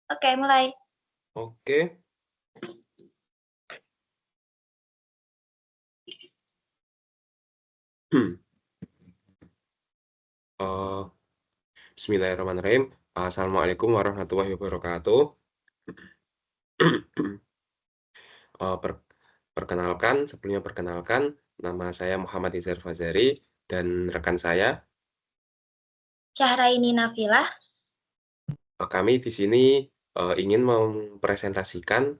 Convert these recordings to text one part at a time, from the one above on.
Oke, mulai. Oke. Eh, Bismillahirrahmanirrahim. Assalamualaikum warahmatullahi wabarakatuh. Eh, per- sebelumnya perkenalkan, nama saya Muhammad Izar Fazari dan rekan saya. Syahraini Nafilah. Kami di sini ingin mempresentasikan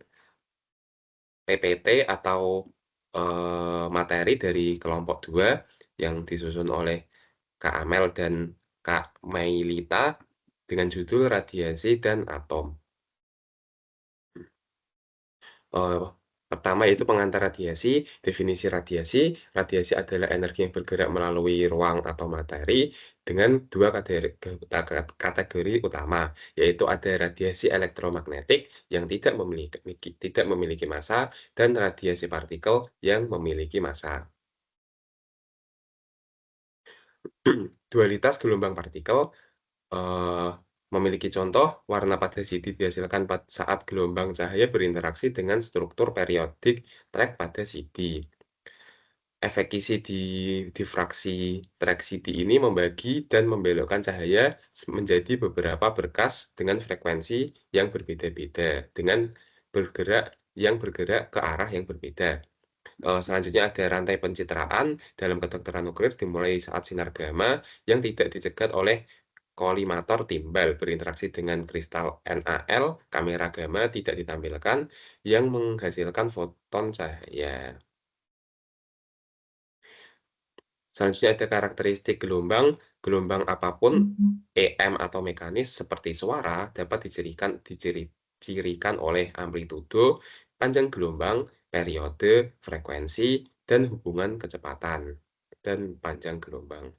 PPT atau materi dari kelompok 2 yang disusun oleh Kak Amel dan Kak Mailita dengan judul Radiasi dan Atom. Eee, Pertama yaitu pengantar radiasi. Definisi radiasi, radiasi adalah energi yang bergerak melalui ruang atau materi dengan dua kategori utama, yaitu ada radiasi elektromagnetik yang tidak memiliki massa dan radiasi partikel yang memiliki massa. Dualitas gelombang partikel Eee, memiliki contoh, warna pada CD dihasilkan saat gelombang cahaya berinteraksi dengan struktur periodik trek pada CD. Efek kisi di difraksi trek CD ini membagi dan membelokkan cahaya menjadi beberapa berkas dengan frekuensi yang berbeda-beda, dengan bergerak ke arah yang berbeda. Selanjutnya ada rantai pencitraan dalam kedokteran nuklir dimulai saat sinar gamma yang tidak dicegat oleh kolimator timbal berinteraksi dengan kristal NaL, kamera gamma tidak ditampilkan yang menghasilkan foton cahaya. Selanjutnya ada karakteristik gelombang. Gelombang apapun, EM atau mekanis seperti suara dapat dicirikan oleh amplitudo, panjang gelombang, periode, frekuensi, dan hubungan kecepatan dan panjang gelombang.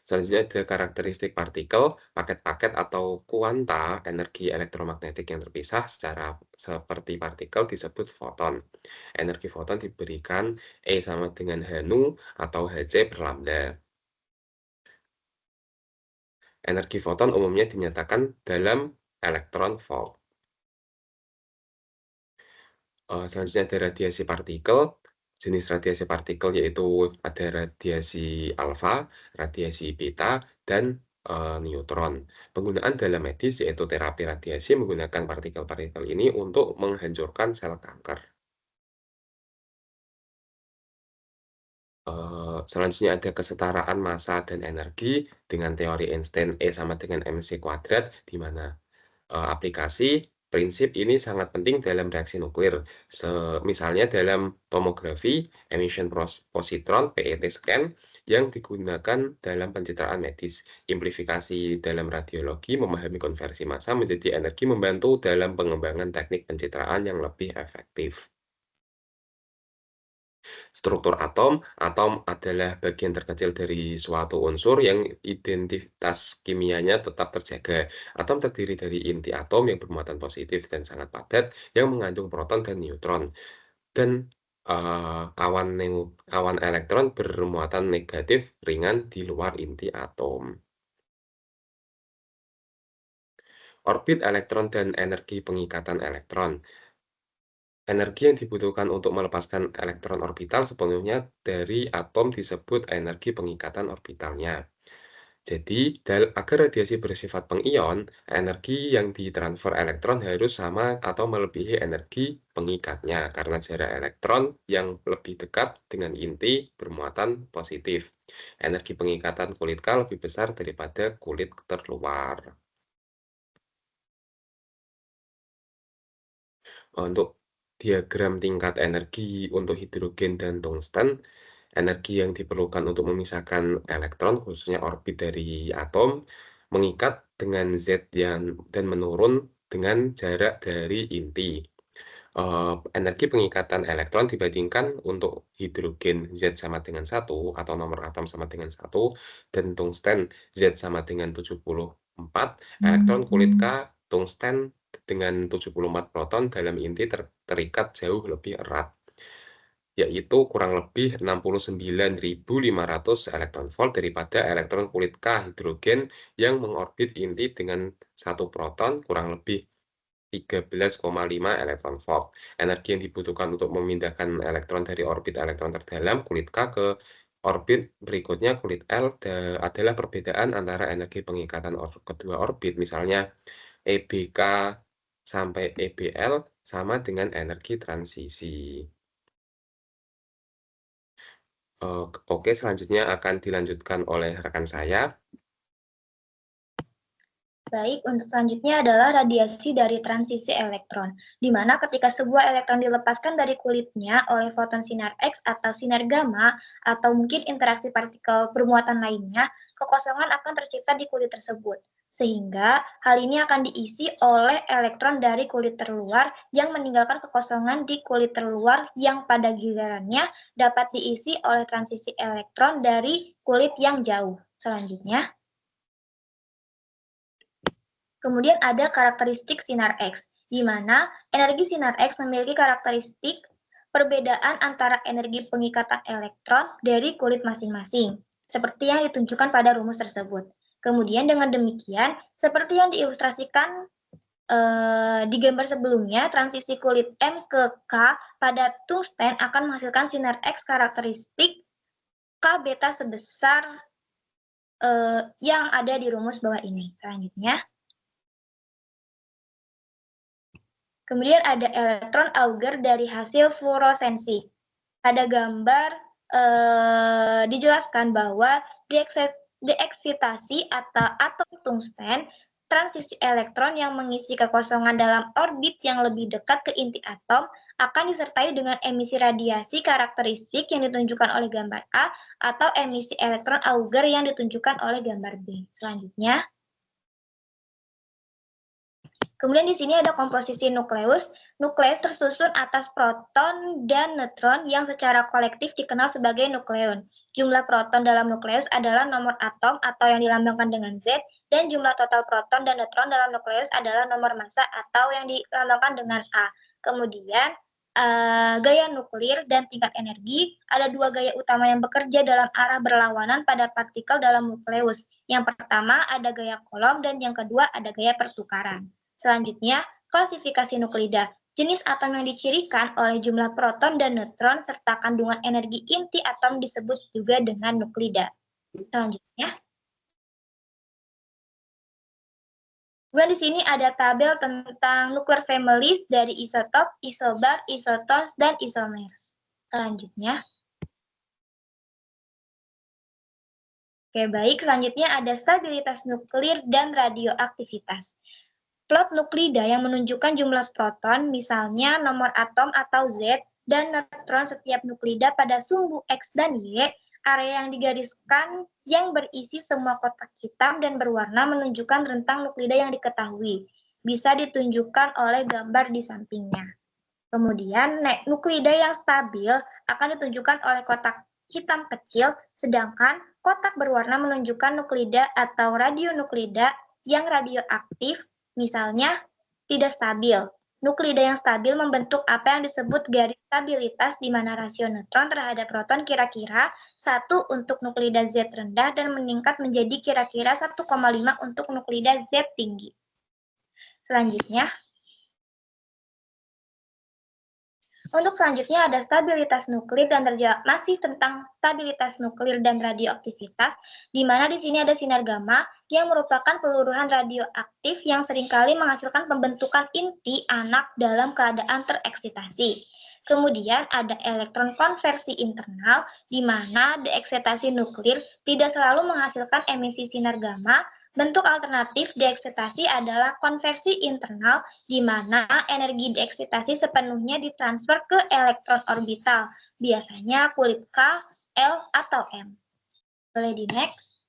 Selanjutnya ada karakteristik partikel, paket-paket atau kuanta energi elektromagnetik yang terpisah seperti partikel disebut foton. Energi foton diberikan E sama dengan h-nu atau Hc per lambda. Energi foton umumnya dinyatakan dalam elektron volt. Selanjutnya ada radiasi partikel. Jenis radiasi partikel yaitu ada radiasi alfa, radiasi beta, dan neutron. Penggunaan dalam medis yaitu terapi radiasi menggunakan partikel-partikel ini untuk menghancurkan sel kanker. Selanjutnya ada kesetaraan massa dan energi dengan teori Einstein E sama dengan mc kuadrat, di mana aplikasi prinsip ini sangat penting dalam reaksi nuklir. Misalnya dalam tomografi, emission positron (PET scan) yang digunakan dalam pencitraan medis. Amplifikasi dalam radiologi, memahami konversi massa menjadi energi membantu dalam pengembangan teknik pencitraan yang lebih efektif. Struktur atom, atom adalah bagian terkecil dari suatu unsur yang identitas kimianya tetap terjaga. Atom terdiri dari inti atom yang bermuatan positif dan sangat padat yang mengandung proton dan neutron, dan awan elektron bermuatan negatif ringan di luar inti atom. Orbit elektron dan energi pengikatan elektron. Energi yang dibutuhkan untuk melepaskan elektron orbital sepenuhnya dari atom disebut energi pengikatan orbitalnya. Jadi, agar radiasi bersifat pengion, energi yang ditransfer elektron harus sama atau melebihi energi pengikatnya karena jarak elektron yang lebih dekat dengan inti bermuatan positif. Energi pengikatan kulit K lebih besar daripada kulit terluar. Untuk diagram tingkat energi untuk hidrogen dan tungsten, energi yang diperlukan untuk memisahkan elektron, khususnya orbit dari atom, mengikat dengan Z dan menurun dengan jarak dari inti. Energi pengikatan elektron dibandingkan untuk hidrogen Z sama dengan 1 atau nomor atom sama dengan 1 dan tungsten Z sama dengan 74, elektron kulit K tungsten dengan 74 proton dalam inti terikat jauh lebih erat. yaitu kurang lebih 69.500 elektron volt daripada elektron kulit K hidrogen yang mengorbit inti dengan satu proton kurang lebih 13,5 elektron volt. Energi yang dibutuhkan untuk memindahkan elektron dari orbit elektron terdalam kulit K ke orbit berikutnya kulit L adalah perbedaan antara energi pengikatan kedua orbit, misalnya EBK sampai EBL sama dengan energi transisi. Oke, selanjutnya akan dilanjutkan oleh rekan saya. Baik, untuk selanjutnya adalah radiasi dari transisi elektron, di mana ketika sebuah elektron dilepaskan dari kulitnya oleh foton sinar X atau sinar gamma, atau mungkin interaksi partikel bermuatan lainnya, kekosongan akan tercipta di kulit tersebut. Sehingga hal ini akan diisi oleh elektron dari kulit terluar yang meninggalkan kekosongan di kulit terluar yang pada gilirannya dapat diisi oleh transisi elektron dari kulit yang jauh. Selanjutnya, kemudian ada karakteristik sinar X, di mana energi sinar X memiliki karakteristik perbedaan antara energi pengikatan elektron dari kulit masing-masing, seperti yang ditunjukkan pada rumus tersebut. Kemudian dengan demikian, seperti yang diilustrasikan di gambar sebelumnya, transisi kulit M ke K pada tungsten akan menghasilkan sinar X karakteristik K beta sebesar yang ada di rumus bawah ini. Selanjutnya, kemudian ada elektron Auger dari hasil fluoresensi. Pada gambar dijelaskan bahwa deeksitasi atau atom tungsten, transisi elektron yang mengisi kekosongan dalam orbit yang lebih dekat ke inti atom akan disertai dengan emisi radiasi karakteristik yang ditunjukkan oleh gambar A atau emisi elektron Auger yang ditunjukkan oleh gambar B. Selanjutnya, kemudian di sini ada komposisi nukleus. Nukleus tersusun atas proton dan neutron yang secara kolektif dikenal sebagai nukleon. Jumlah proton dalam nukleus adalah nomor atom atau yang dilambangkan dengan Z, dan jumlah total proton dan neutron dalam nukleus adalah nomor massa atau yang dilambangkan dengan A. Kemudian gaya nuklir dan tingkat energi, ada dua gaya utama yang bekerja dalam arah berlawanan pada partikel dalam nukleus. Yang pertama ada gaya Coulomb dan yang kedua ada gaya pertukaran. Selanjutnya, klasifikasi nuklida. Jenis atom yang dicirikan oleh jumlah proton dan neutron serta kandungan energi inti atom disebut juga dengan nuklida. Selanjutnya, kemudian di sini ada tabel tentang nuclear families dari isotop, isobar, isotons, dan isomers. Selanjutnya, oke baik, selanjutnya ada stabilitas nuklir dan radioaktivitas. Plot nuklida yang menunjukkan jumlah proton, misalnya nomor atom atau Z, dan neutron setiap nuklida pada sumbu X dan Y, area yang digariskan yang berisi semua kotak hitam dan berwarna menunjukkan rentang nuklida yang diketahui. Bisa ditunjukkan oleh gambar di sampingnya. Kemudian, nuklida yang stabil akan ditunjukkan oleh kotak hitam kecil, sedangkan kotak berwarna menunjukkan nuklida atau radionuklida yang radioaktif, misalnya tidak stabil. Nuklida yang stabil membentuk apa yang disebut garis stabilitas di mana rasio neutron terhadap proton kira-kira 1 untuk nuklida Z rendah dan meningkat menjadi kira-kira 1,5 untuk nuklida Z tinggi. Selanjutnya, untuk selanjutnya ada stabilitas nuklir dan masih tentang stabilitas nuklir dan radioaktivitas, di mana di sini ada sinar gamma yang merupakan peluruhan radioaktif yang seringkali menghasilkan pembentukan inti anak dalam keadaan tereksitasi. Kemudian ada elektron konversi internal, di mana deeksitasi nuklir tidak selalu menghasilkan emisi sinar gamma. Bentuk alternatif deeksitasi adalah konversi internal, di mana energi deeksitasi sepenuhnya ditransfer ke elektron orbital, biasanya kulit K, L, atau M. Boleh di next.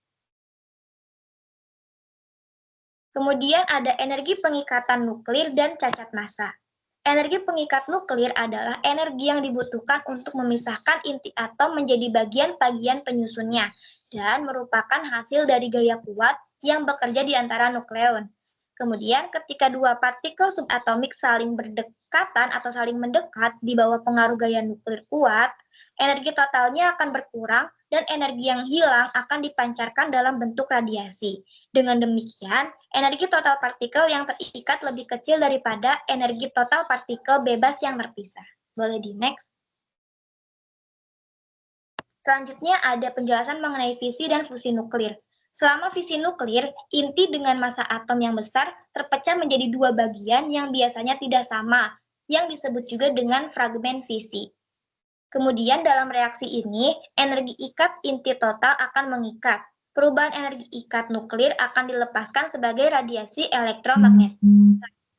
Kemudian ada energi pengikatan nuklir dan cacat massa. Energi pengikat nuklir adalah energi yang dibutuhkan untuk memisahkan inti atom menjadi bagian-bagian penyusunnya dan merupakan hasil dari gaya kuat yang bekerja di antara nukleon. Kemudian ketika dua partikel subatomik saling berdekatan atau saling mendekat di bawah pengaruh gaya nuklir kuat, energi totalnya akan berkurang dan energi yang hilang akan dipancarkan dalam bentuk radiasi. Dengan demikian, energi total partikel yang terikat lebih kecil daripada energi total partikel bebas yang terpisah. Boleh di next. Selanjutnya ada penjelasan mengenai fisi dan fusi nuklir. Selama fisi nuklir, inti dengan massa atom yang besar terpecah menjadi dua bagian yang biasanya tidak sama, yang disebut juga dengan fragmen fisi. Kemudian dalam reaksi ini, energi ikat inti total akan mengikat. Perubahan energi ikat nuklir akan dilepaskan sebagai radiasi elektromagnetik.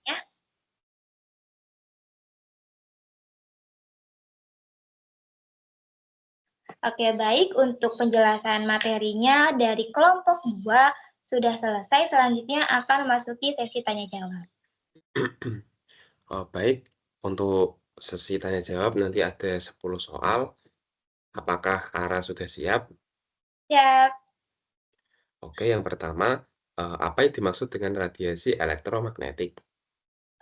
Ya. Oke, baik. Untuk penjelasan materinya dari kelompok 2 sudah selesai. Selanjutnya akan memasuki sesi tanya-jawab. Baik, untuk sesi tanya jawab nanti ada 10 soal. Apakah Ara sudah siap? Siap. Oke, yang pertama, apa yang dimaksud dengan radiasi elektromagnetik?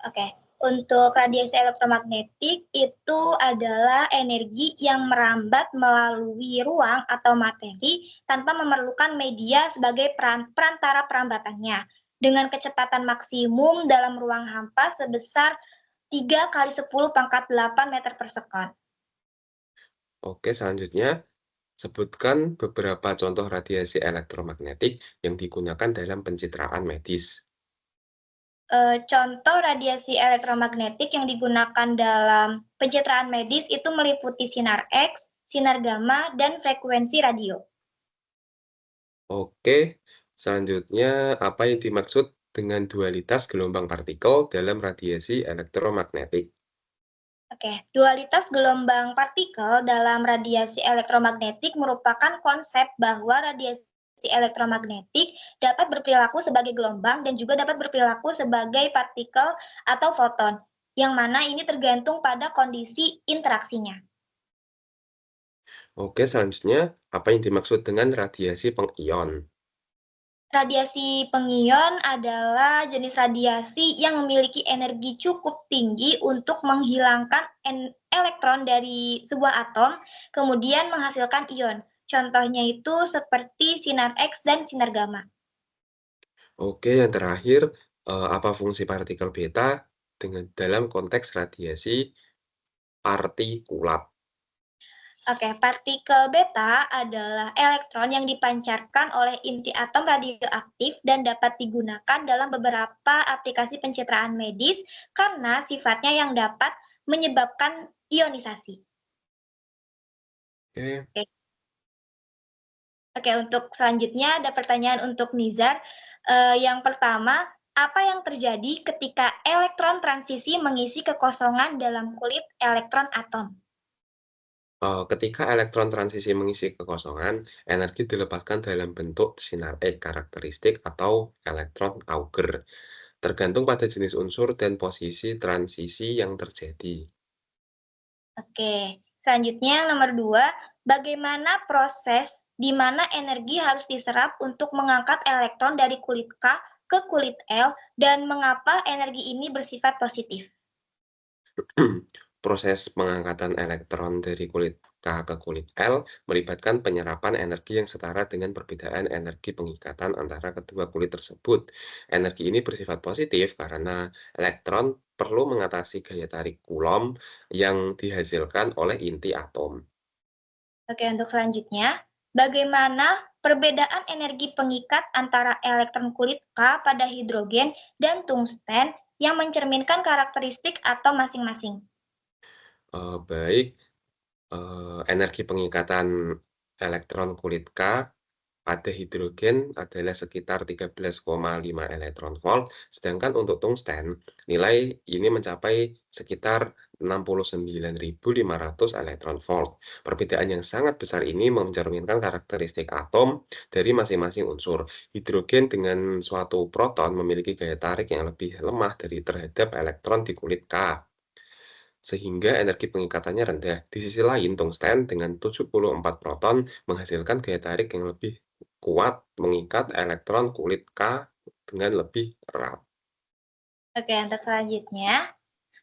Oke, untuk radiasi elektromagnetik itu adalah energi yang merambat melalui ruang atau materi tanpa memerlukan media sebagai perantara perambatannya, dengan kecepatan maksimum dalam ruang hampa sebesar 3 kali 10 pangkat 8 meter per sekon. Oke, selanjutnya, sebutkan beberapa contoh radiasi elektromagnetik yang digunakan dalam pencitraan medis. Contoh radiasi elektromagnetik yang digunakan dalam pencitraan medis itu meliputi sinar X, sinar gamma, dan frekuensi radio. Oke, selanjutnya, apa yang dimaksud dengan dualitas gelombang partikel dalam radiasi elektromagnetik? Oke, dualitas gelombang partikel dalam radiasi elektromagnetik merupakan konsep bahwa radiasi elektromagnetik dapat berperilaku sebagai gelombang dan juga dapat berperilaku sebagai partikel atau foton, yang mana ini tergantung pada kondisi interaksinya. Oke, selanjutnya, apa yang dimaksud dengan radiasi pengion? Radiasi pengion adalah jenis radiasi yang memiliki energi cukup tinggi untuk menghilangkan elektron dari sebuah atom, kemudian menghasilkan ion. Contohnya itu seperti sinar X dan sinar gamma. Oke, yang terakhir, apa fungsi partikel beta dalam konteks radiasi partikulat? Oke, partikel beta adalah elektron yang dipancarkan oleh inti atom radioaktif dan dapat digunakan dalam beberapa aplikasi pencitraan medis karena sifatnya yang dapat menyebabkan ionisasi. Oke, Oke. Oke, untuk selanjutnya ada pertanyaan untuk Nizar. Yang pertama, apa yang terjadi ketika elektron transisi mengisi kekosongan dalam kulit elektron atom? ketika elektron transisi mengisi kekosongan, energi dilepaskan dalam bentuk sinar X karakteristik atau elektron Auger, tergantung pada jenis unsur dan posisi transisi yang terjadi. Oke, selanjutnya yang nomor 2, bagaimana proses di mana energi harus diserap untuk mengangkat elektron dari kulit K ke kulit L dan mengapa energi ini bersifat positif? Proses pengangkatan elektron dari kulit K ke kulit L melibatkan penyerapan energi yang setara dengan perbedaan energi pengikatan antara kedua kulit tersebut. Energi ini bersifat positif karena elektron perlu mengatasi gaya tarik Coulomb yang dihasilkan oleh inti atom. Oke, untuk selanjutnya, bagaimana perbedaan energi pengikat antara elektron kulit K pada hidrogen dan tungsten yang mencerminkan karakteristik atom masing-masing? Baik, energi pengikatan elektron kulit K pada hidrogen adalah sekitar 13,5 elektron volt, sedangkan untuk tungsten, nilai ini mencapai sekitar 69.500 elektron volt. Perbedaan yang sangat besar ini mencerminkan karakteristik atom dari masing-masing unsur. Hidrogen dengan suatu proton memiliki gaya tarik yang lebih lemah dari terhadap elektron di kulit K, sehingga energi pengikatannya rendah. Di sisi lain, tungsten dengan 74 proton menghasilkan gaya tarik yang lebih kuat mengikat elektron kulit K dengan lebih erat. Oke, untuk selanjutnya,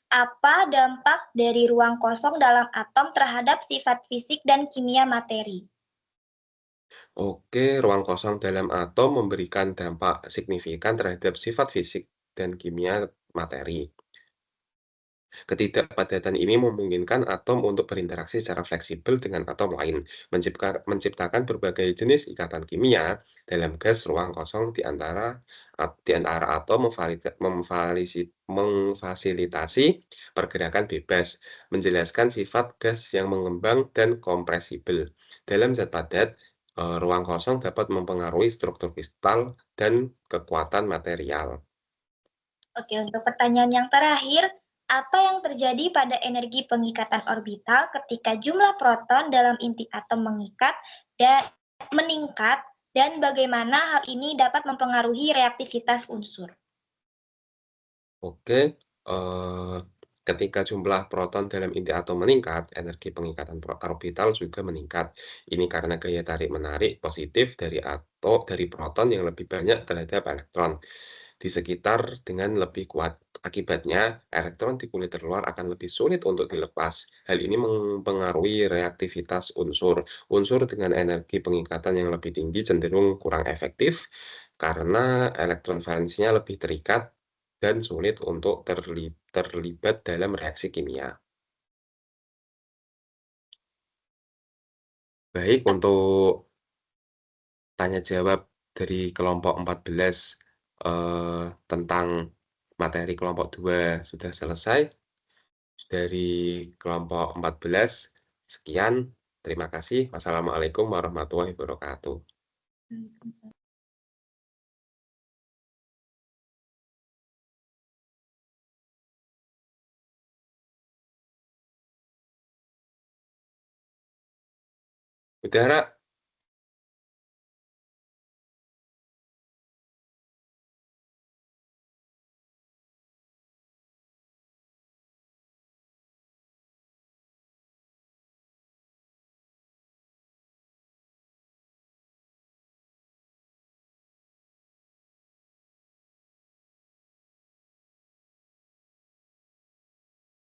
Apa dampak dari ruang kosong dalam atom terhadap sifat fisik dan kimia materi? Oke, ruang kosong dalam atom memberikan dampak signifikan terhadap sifat fisik dan kimia materi. Ketidakpadatan ini memungkinkan atom untuk berinteraksi secara fleksibel dengan atom lain, menciptakan berbagai jenis ikatan kimia dalam gas ruang kosong di antara atom memfasilitasi pergerakan bebas, menjelaskan sifat gas yang mengembang dan kompresibel. Dalam zat padat, ruang kosong dapat mempengaruhi struktur kristal dan kekuatan material. Oke, untuk pertanyaan yang terakhir, apa yang terjadi pada energi pengikatan orbital ketika jumlah proton dalam inti atom dan meningkat dan bagaimana hal ini dapat mempengaruhi reaktivitas unsur? Oke, ketika jumlah proton dalam inti atom meningkat, energi pengikatan orbital juga meningkat. Ini karena gaya tarik-menarik positif dari proton yang lebih banyak terhadap elektron di sekitar dengan lebih kuat. Akibatnya, elektron di kulit terluar akan lebih sulit untuk dilepas. Hal ini mempengaruhi reaktivitas unsur. Unsur dengan energi pengikatan yang lebih tinggi cenderung kurang efektif karena elektron valensinya lebih terikat dan sulit untuk terlibat dalam reaksi kimia. Baik, untuk tanya jawab dari kelompok 14 tentang materi kelompok 2 sudah selesai. Dari kelompok 14, sekian. Terima kasih. Wassalamualaikum warahmatullahi wabarakatuh. Udara